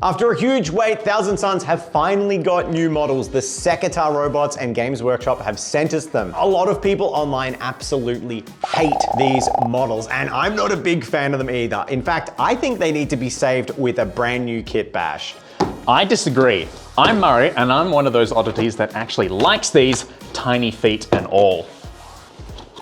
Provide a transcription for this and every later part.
After a huge wait, Thousand Sons have finally got new models. The Sekitar robots, and Games Workshop have sent us them. A lot of people online absolutely hate these models, and I'm not a big fan of them either. In fact, I think they need to be saved with a brand new kit bash. I disagree. I'm Murray, and I'm one of those oddities that actually likes these, tiny feet and all.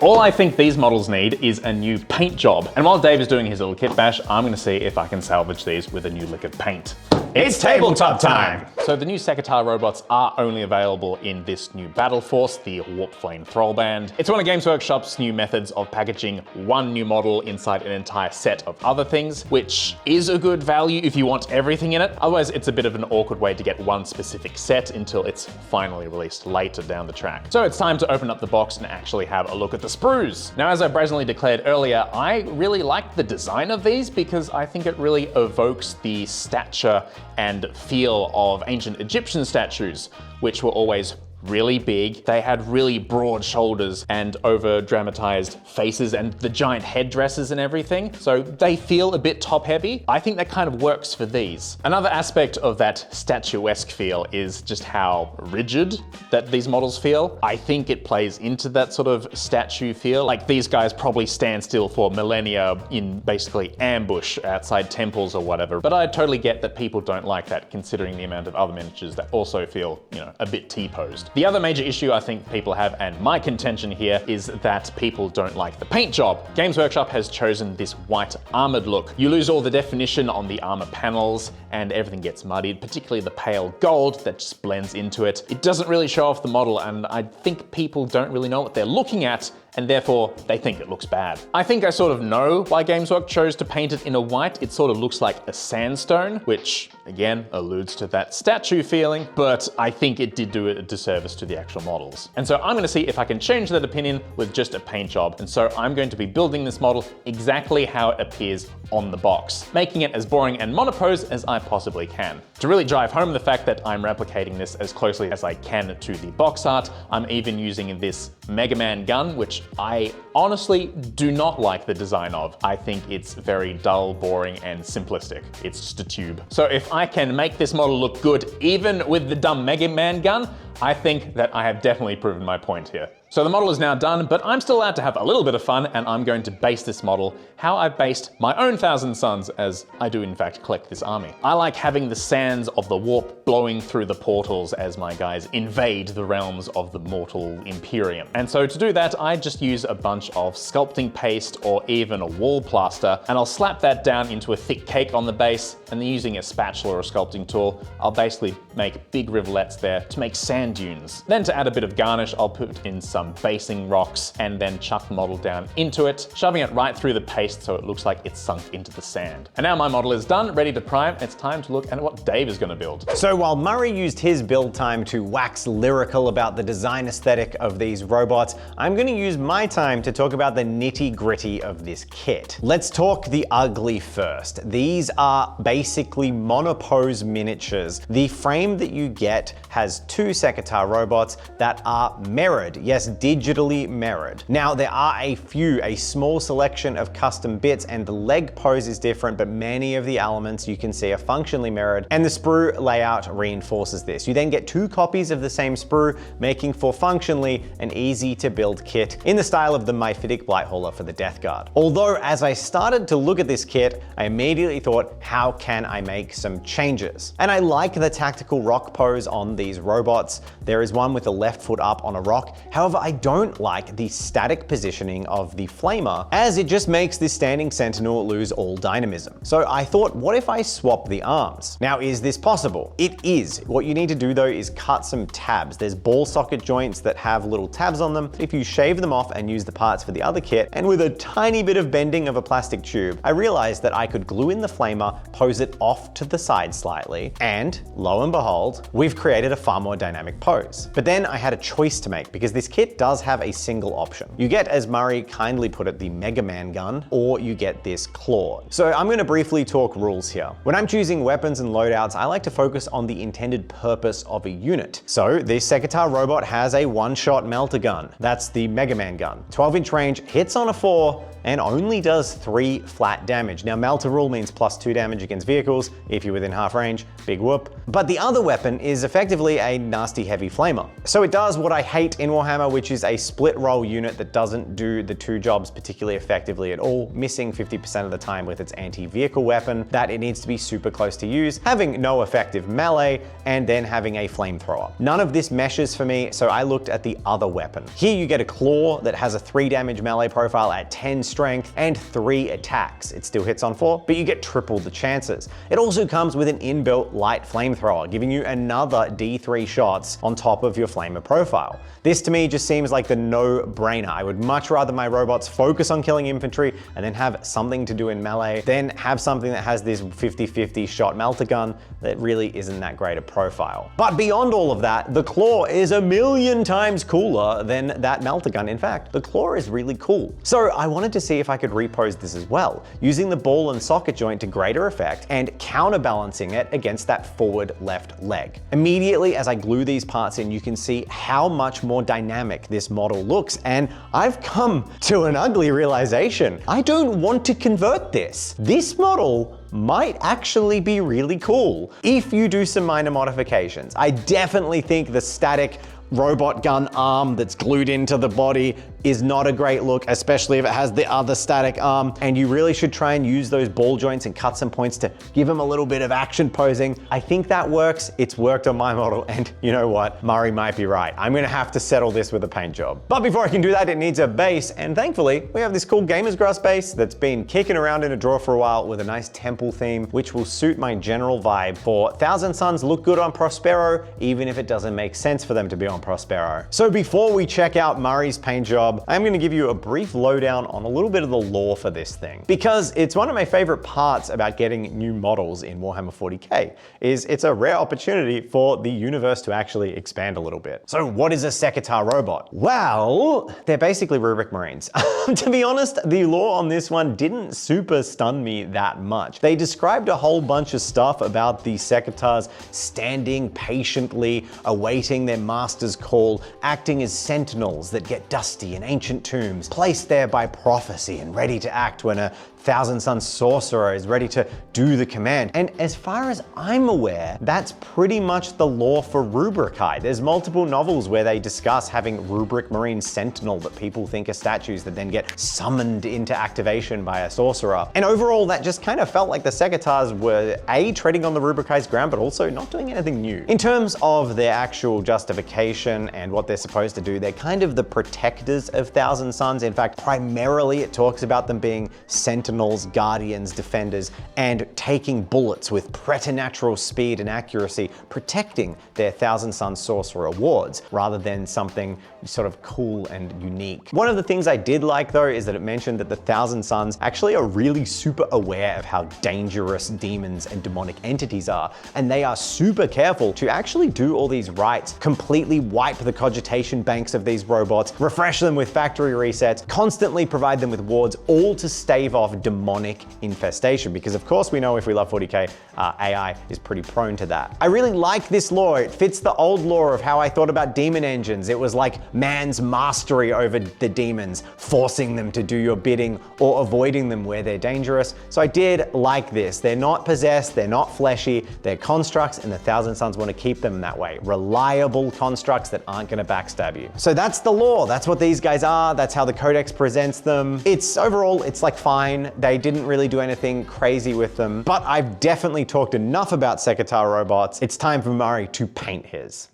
All I think these models need is a new paint job. And while Dave is doing his little kit bash, I'm gonna see if I can salvage these with a new lick of paint. It's tabletop time! So the new Sekitar robots are only available in this new battle force, the Warp Flame Thrallband. It's one of Games Workshop's new methods of packaging one new model inside an entire set of other things, which is a good value if you want everything in it. Otherwise, it's a bit of an awkward way to get one specific set until it's finally released later down the track. So it's time to open up the box and actually have a look at the sprues. Now, as I brazenly declared earlier, I really like the design of these because I think it really evokes the stature and feel of ancient Egyptian statues, which were always really big. They had really broad shoulders and over dramatized faces and the giant headdresses and everything. So they feel a bit top heavy. I think that kind of works for these. Another aspect of that statuesque feel is just how rigid that these models feel. I think it plays into that sort of statue feel. Like these guys probably stand still for millennia in basically ambush outside temples or whatever. But I totally get that people don't like that considering the amount of other miniatures that also feel, a bit T-posed. The other major issue I think people have, and my contention here, is that people don't like the paint job. Games Workshop has chosen this white armored look. You lose all the definition on the armor panels and everything gets muddied, particularly the pale gold that just blends into it. It doesn't really show off the model, and I think people don't really know what they're looking at, and therefore they think it looks bad. I think I sort of know why Games Workshop chose to paint it in a white. It sort of looks like a sandstone, which again alludes to that statue feeling, but I think it did do it a disservice to the actual models. And so I'm gonna see if I can change that opinion with just a paint job. And so I'm going to be building this model exactly how it appears on the box, making it as boring and monopose as I possibly can. To really drive home the fact that I'm replicating this as closely as I can to the box art, I'm even using this Mega Man gun, which I honestly do not like the design of. I think it's very dull, boring, and simplistic. It's just a tube. So if I can make this model look good even with the dumb Mega Man gun, I think that I have definitely proven my point here. So the model is now done, but I'm still allowed to have a little bit of fun, and I'm going to base this model how I've based my own Thousand Sons, as I do in fact collect this army. I like having the sands of the warp blowing through the portals as my guys invade the realms of the mortal Imperium. And so to do that, I just use a bunch of sculpting paste or even a wall plaster, and I'll slap that down into a thick cake on the base, and then using a spatula or a sculpting tool, I'll basically make big rivulets there to make sand dunes. Then to add a bit of garnish, I'll put in some basing rocks and then chuck the model down into it, shoving it right through the paste so it looks like it's sunk into the sand. And now my model is done, ready to prime. It's time to look at what Dave is going to build. So while Murray used his build time to wax lyrical about the design aesthetic of these robots, I'm going to use my time to talk about the nitty-gritty of this kit. Let's talk the ugly first. These are basically monopose miniatures. The frame that you get has two Sekitar robots that are mirrored. Yes, digitally mirrored. Now, there are a small selection of custom bits, and the leg pose is different, but many of the elements you can see are functionally mirrored, and the sprue layout reinforces this. You then get two copies of the same sprue, making for functionally an easy to build kit in the style of the Mythic Blighthauler for the Death Guard. Although, as I started to look at this kit, I immediately thought, how can I make some changes? And I like the tactical rock pose on these robots. There is one with the left foot up on a rock. However, I don't like the static positioning of the flamer, as it just makes this standing sentinel lose all dynamism. So I thought, what if I swap the arms? Now, is this possible? It is. What you need to do though is cut some tabs. There's ball socket joints that have little tabs on them. If you shave them off and use the parts for the other kit, and with a tiny bit of bending of a plastic tube, I realized that I could glue in the flamer, pose it off to the side slightly, and lo and behold, we've created a far more dynamic pose. But then I had a choice to make because this kit does have a single option. You get, as Murray kindly put it, the Mega Man gun, or you get this claw. So I'm going to briefly talk rules here. When I'm choosing weapons and loadouts, I like to focus on the intended purpose of a unit. So this Sekitar robot has a one-shot melter gun. That's the Mega Man gun. 12-inch range, hits on a 4, and only does 3 flat damage. Now, melter rule means +2 damage against vehicles if you're within half range, big whoop. But the other weapon is effectively a nasty heavy flamer. So it does what I hate in Warhammer, which is a split roll unit that doesn't do the 2 jobs particularly effectively at all, missing 50% of the time with its anti-vehicle weapon that it needs to be super close to use, having no effective melee, and then having a flamethrower. None of this meshes for me, so I looked at the other weapon. Here you get a claw that has a 3 damage melee profile at 10 strength and 3 attacks. It still hits on 4, but you get triple the chances. It also comes with an inbuilt light flamethrower, giving you another D3 shots on top of your flamer profile. This to me just seems like the no-brainer. I would much rather my robots focus on killing infantry and then have something to do in melee, than have something that has this 50-50 shot melter gun that really isn't that great a profile. But beyond all of that, the claw is a million times cooler than that melter gun. In fact, the claw is really cool. So I wanted to see if I could repose this as well, using the ball and socket joint to greater effect and counterbalancing it against that forward left leg. Immediately as I glue these parts in, you can see how much more dynamic this model looks, and I've come to an ugly realization. I don't want to convert this. This model might actually be really cool if you do some minor modifications. I definitely think the static robot gun arm that's glued into the body is not a great look, especially if it has the other static arm, and you really should try and use those ball joints and cuts and points to give them a little bit of action posing. I think that works. It's worked on my model, and you know what? Murray might be right. I'm gonna have to settle this with a paint job. But before I can do that, it needs a base, and thankfully, we have this cool Gamer's Grass base that's been kicking around in a drawer for a while with a nice temple theme, which will suit my general vibe for Thousand Suns look good on Prospero, even if it doesn't make sense for them to be on Prospero. So before we check out Murray's paint job, I'm going to give you a brief lowdown on a little bit of the lore for this thing, because it's one of my favorite parts about getting new models in Warhammer 40k, is it's a rare opportunity for the universe to actually expand a little bit. So what is a Sekitar robot? Well, they're basically Rubric Marines. To be honest, the lore on this one didn't super stun me that much. They described a whole bunch of stuff about the Sekitars standing patiently, awaiting their master's call, acting as sentinels that get dusty in ancient tombs, placed there by prophecy and ready to act when a Thousand Sun sorcerer is ready to do the command. And as far as I'm aware, that's pretty much the lore for Rubrici. There's multiple novels where they discuss having Rubric Marine Sentinel that people think are statues that then get summoned into activation by a sorcerer. And overall, that just kind of felt like the Sekitars were A, treading on the Rubrici's ground, but also not doing anything new. In terms of their actual justification and what they're supposed to do, they're kind of the protectors of Thousand Suns. In fact, primarily it talks about them being sentinels, guardians, defenders, and taking bullets with preternatural speed and accuracy, protecting their Thousand Suns sorcerer wards, rather than something sort of cool and unique. One of the things I did like though is that it mentioned that the Thousand Suns actually are really super aware of how dangerous demons and demonic entities are, and they are super careful to actually do all these rites, completely wipe the cogitation banks of these robots, refresh them with factory resets, constantly provide them with wards, all to stave off demonic infestation, because of course we know if we love 40k, AI is pretty prone to that. I really like this lore. It fits the old lore of how I thought about demon engines. It was like man's mastery over the demons, forcing them to do your bidding or avoiding them where they're dangerous. So I did like this. They're not possessed, they're not fleshy, they're constructs, and the Thousand Suns want to keep them that way. Reliable constructs that aren't going to backstab you. So that's the lore. That's what these guys are. That's how the Codex presents them. Overall, it's like fine. They didn't really do anything crazy with them, but I've definitely talked enough about Sekitar robots. It's time for Murray to paint his.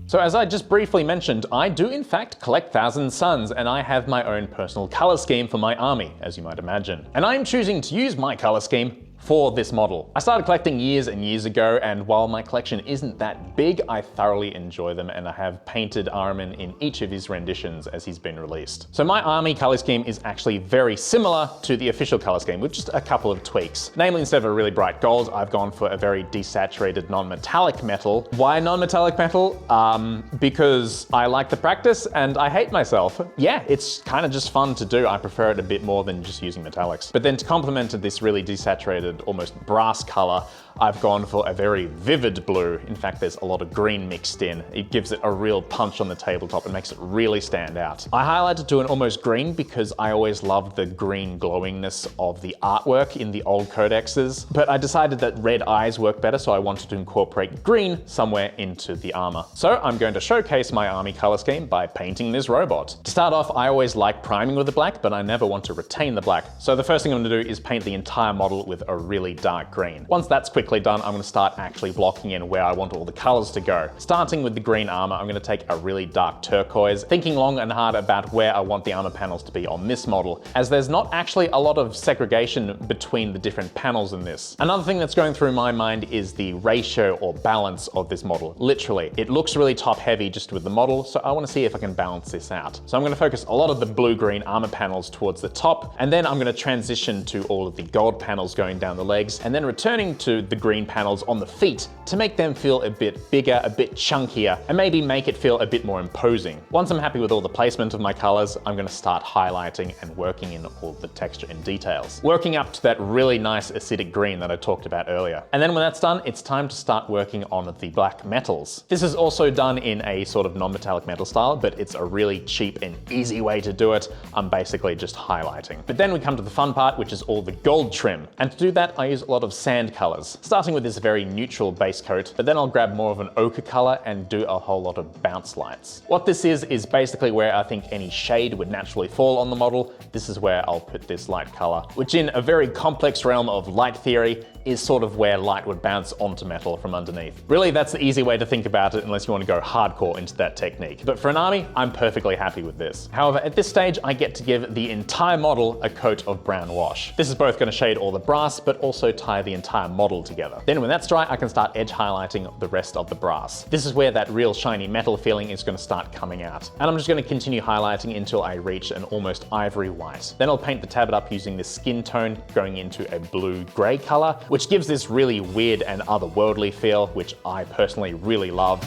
So as I just briefly mentioned, I do in fact collect Thousand Suns, and I have my own personal color scheme for my army, as you might imagine. And I'm choosing to use my color scheme for this model. I started collecting years and years ago, and while my collection isn't that big, I thoroughly enjoy them, and I have painted Armin in each of his renditions as he's been released. So my army color scheme is actually very similar to the official color scheme, with just a couple of tweaks. Namely, instead of a really bright gold, I've gone for a very desaturated non-metallic metal. Why non-metallic metal? Because I like the practice and I hate myself. Yeah, it's kind of just fun to do. I prefer it a bit more than just using metallics. But then to complement this really desaturated, almost brass color, I've gone for a very vivid blue. In fact, there's a lot of green mixed in. It gives it a real punch on the tabletop and makes it really stand out. I highlighted to an almost green because I always loved the green glowingness of the artwork in the old codexes, but I decided that red eyes work better, so I wanted to incorporate green somewhere into the armor. So I'm going to showcase my army color scheme by painting this robot. To start off, I always like priming with the black, but I never want to retain the black. So the first thing I'm going to do is paint the entire model with a really dark green. Once that's quickly done, I'm going to start actually blocking in where I want all the colors to go. Starting with the green armor, I'm going to take a really dark turquoise, thinking long and hard about where I want the armor panels to be on this model, as there's not actually a lot of segregation between the different panels in this. Another thing that's going through my mind is the ratio or balance of this model. Literally, it looks really top heavy just with the model, so I want to see if I can balance this out. So I'm going to focus a lot of the blue-green armor panels towards the top, and then I'm going to transition to all of the gold panels going down the legs, and then returning to the green panels on the feet to make them feel a bit bigger, a bit chunkier, and maybe make it feel a bit more imposing. Once I'm happy with all the placement of my colors, I'm going to start highlighting and working in all the texture and details, working up to that really nice acidic green that I talked about earlier. And then when that's done, it's time to start working on the black metals. This is also done in a sort of non-metallic metal style, but it's a really cheap and easy way to do it. I'm basically just highlighting. But then we come to the fun part, which is all the gold trim. And to do that, I use a lot of sand colors, starting with this very neutral base coat, but then I'll grab more of an ochre color and do a whole lot of bounce lights. What this is basically where I think any shade would naturally fall on the model. This is where I'll put this light color, which in a very complex realm of light theory is sort of where light would bounce onto metal from underneath. Really, that's the easy way to think about it unless you want to go hardcore into that technique. But for an army, I'm perfectly happy with this. However, at this stage, I get to give the entire model a coat of brown wash. This is both going to shade all the brass, but also tie the entire model together. Then when that's dry, I can start edge highlighting the rest of the brass. This is where that real shiny metal feeling is going to start coming out. And I'm just going to continue highlighting until I reach an almost ivory white. Then I'll paint the tabletop using this skin tone, going into a blue-gray color, which gives this really weird and otherworldly feel, which I personally really love.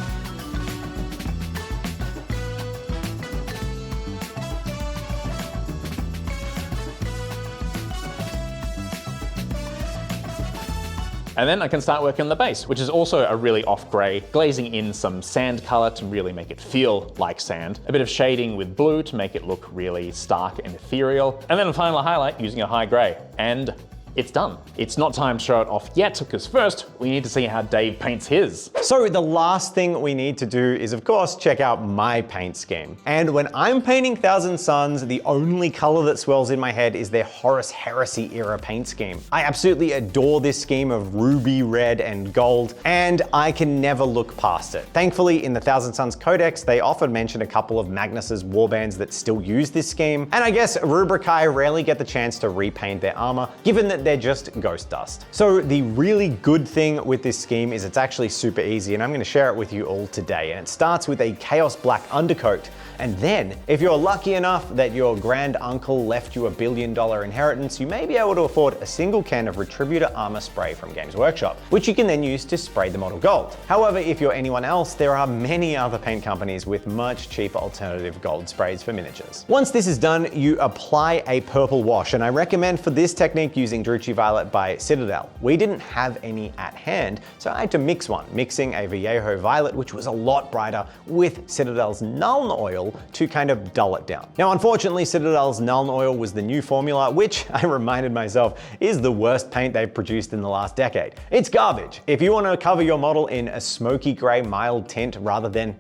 And then I can start working on the base, which is also a really off gray, glazing in some sand color to really make it feel like sand, a bit of shading with blue to make it look really stark and ethereal, and then a final highlight using a high gray. And it's done. It's not time to show it off yet, because first we need to see how Dave paints his. So the last thing we need to do is, of course, check out my paint scheme. And when I'm painting Thousand Suns, the only color that swells in my head is their Horus Heresy era paint scheme. I absolutely adore this scheme of ruby red and gold, and I can never look past it. Thankfully, in the Thousand Suns Codex, they often mention a couple of Magnus's warbands that still use this scheme, and I guess Rubricae rarely get the chance to repaint their armor, given that they're just ghost dust. So the really good thing with this scheme is it's actually super easy, and I'm going to share it with you all today. And it starts with a Chaos Black undercoat. And then, if you're lucky enough that your grand uncle left you $1 billion inheritance, you may be able to afford a single can of Retributor Armor Spray from Games Workshop, which you can then use to spray the model gold. However, if you're anyone else, there are many other paint companies with much cheaper alternative gold sprays for miniatures. Once this is done, you apply a purple wash, and I recommend for this technique using Druchii Violet by Citadel. We didn't have any at hand, so I had to mix one, mixing a Vallejo Violet, which was a lot brighter, with Citadel's Nuln Oil to kind of dull it down. Now, unfortunately, Citadel's Nuln Oil was the new formula, which I reminded myself is the worst paint they've produced in the last decade. It's garbage. If you want to cover your model in a smoky gray mild tint rather than,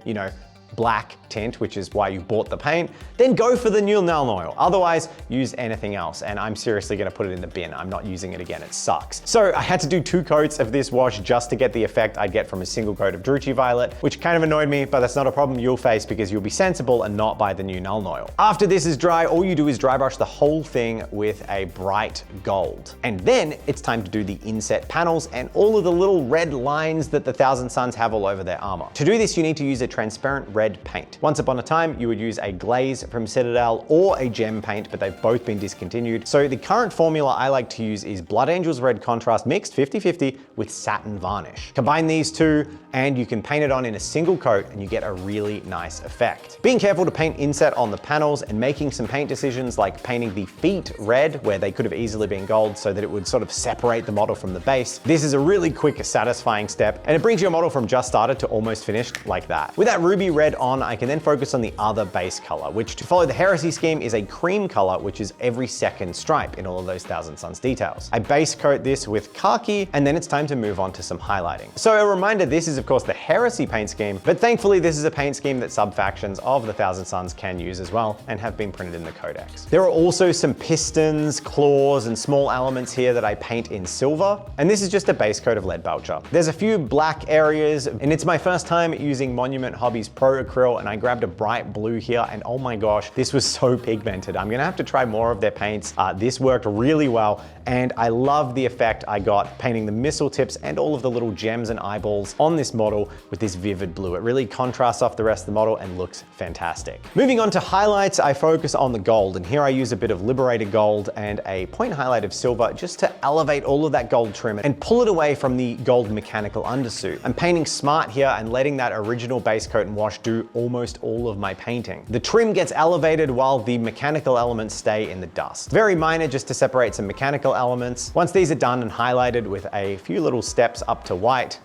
black tint, which is why you bought the paint, then go for the Nul oil. Otherwise, use anything else. And I'm seriously gonna put it in the bin. I'm not using it again, it sucks. So I had to do 2 coats of this wash just to get the effect I'd get from a single coat of Druchii Violet, which kind of annoyed me, but that's not a problem you'll face because you'll be sensible and not buy the new Nul oil. After this is dry, all you do is dry brush the whole thing with a bright gold. And then it's time to do the inset panels and all of the little red lines that the Thousand Suns have all over their armor. To do this, you need to use a transparent red paint. Once upon a time, you would use a glaze from Citadel or a gem paint, but they've both been discontinued. So the current formula I like to use is Blood Angel's red contrast mixed 50-50 with satin varnish. Combine these two and you can paint it on in a single coat and you get a really nice effect. Being careful to paint inset on the panels and making some paint decisions like painting the feet red where they could have easily been gold so that it would sort of separate the model from the base. This is a really quick, satisfying step and it brings your model from just started to almost finished like that. With that ruby red on, I can then focus on the other base color, which to follow the Heresy scheme is a cream color, which is every second stripe in all of those Thousand Suns details. I base coat this with khaki and then it's time to move on to some highlighting. So a reminder, this is of course the Heresy paint scheme, but thankfully this is a paint scheme that sub-factions of the Thousand Suns can use as well and have been printed in the codex. There are also some pistons, claws, and small elements here that I paint in silver, and this is just a base coat of lead belcher. There's a few black areas, and it's my first time using Monument Hobbies Pro Acryl, and I grabbed a bright blue here, and oh my gosh, this was so pigmented. I'm gonna have to try more of their paints. This worked really well, and I love the effect I got painting the missile tips and all of the little gems and eyeballs on this model with this vivid blue. It really contrasts off the rest of the model and looks fantastic. Moving on to highlights, I focus on the gold, and here I use a bit of Liberated gold and a point highlight of silver just to elevate all of that gold trim and pull it away from the gold mechanical undersuit. I'm painting smart here and letting that original base coat and wash do almost all of my painting. The trim gets elevated while the mechanical elements stay in the dust. Very minor just to separate some mechanical elements. Once these are done and highlighted with a few little steps up to white,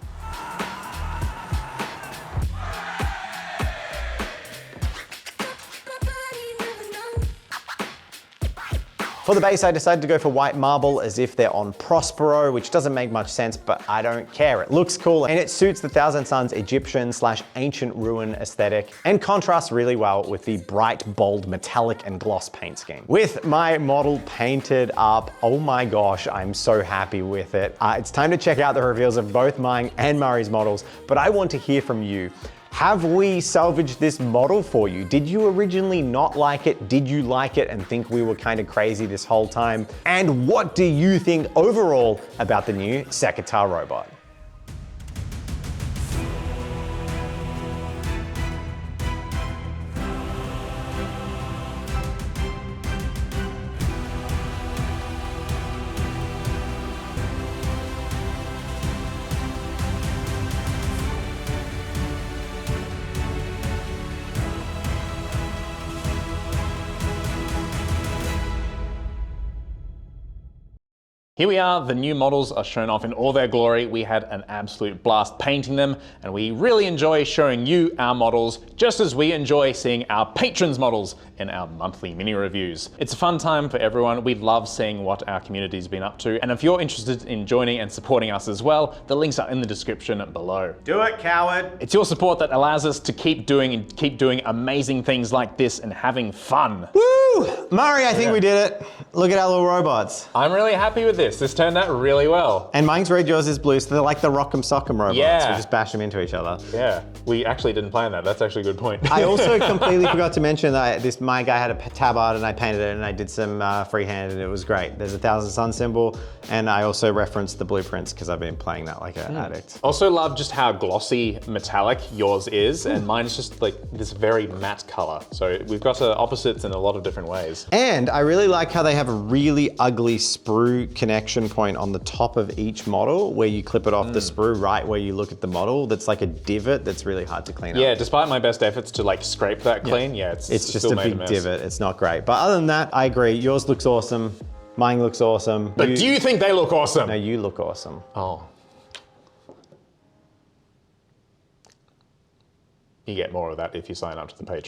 for the base, I decided to go for white marble as if they're on Prospero, which doesn't make much sense, but I don't care. It looks cool and it suits the Thousand Suns Egyptian/ancient ruin aesthetic and contrasts really well with the bright, bold, metallic and gloss paint scheme. With my model painted up, oh my gosh, I'm so happy with it. It's time to check out the reveals of both mine and Murray's models, but I want to hear from you. Have we salvaged this model for you? Did you originally not like it? Did you like it and think we were kind of crazy this whole time? And what do you think overall about the new Sekitar robot? Here we are, the new models are shown off in all their glory. We had an absolute blast painting them, and we really enjoy showing you our models, just as we enjoy seeing our patrons' models in our monthly mini reviews. It's a fun time for everyone. We love seeing what our community's been up to, and if you're interested in joining and supporting us as well, the links are in the description below. Do it, coward! It's your support that allows us to keep doing amazing things like this and having fun. Woo! Murray, I think we did it. Look at our little robots. I'm really happy with this. This turned out really well. And mine's red, yours is blue, so they're like the Rock'em Sock'em robots. Yeah. We just bash them into each other. Yeah, we actually didn't plan that. That's actually a good point. I also completely forgot to mention that my guy had a tab art and I painted it and I did some freehand and it was great. There's a Thousand Sun symbol and I also referenced the blueprints because I've been playing that like an addict. Also love just how glossy metallic yours is and mine's just like this very matte color. So we've got opposites in a lot of different ways. And I really like how they have a really ugly sprue connection point on the top of each model where you clip it off the sprue right where you look at the model. That's like a divot that's really hard to clean up. Yeah, despite my best efforts to like scrape that clean, it's just still a made big divot. It's not great. But other than that, I agree. Yours looks awesome. Mine looks awesome. But do you think they look awesome? No, you look awesome. Oh. You get more of that if you sign up to the Patreon.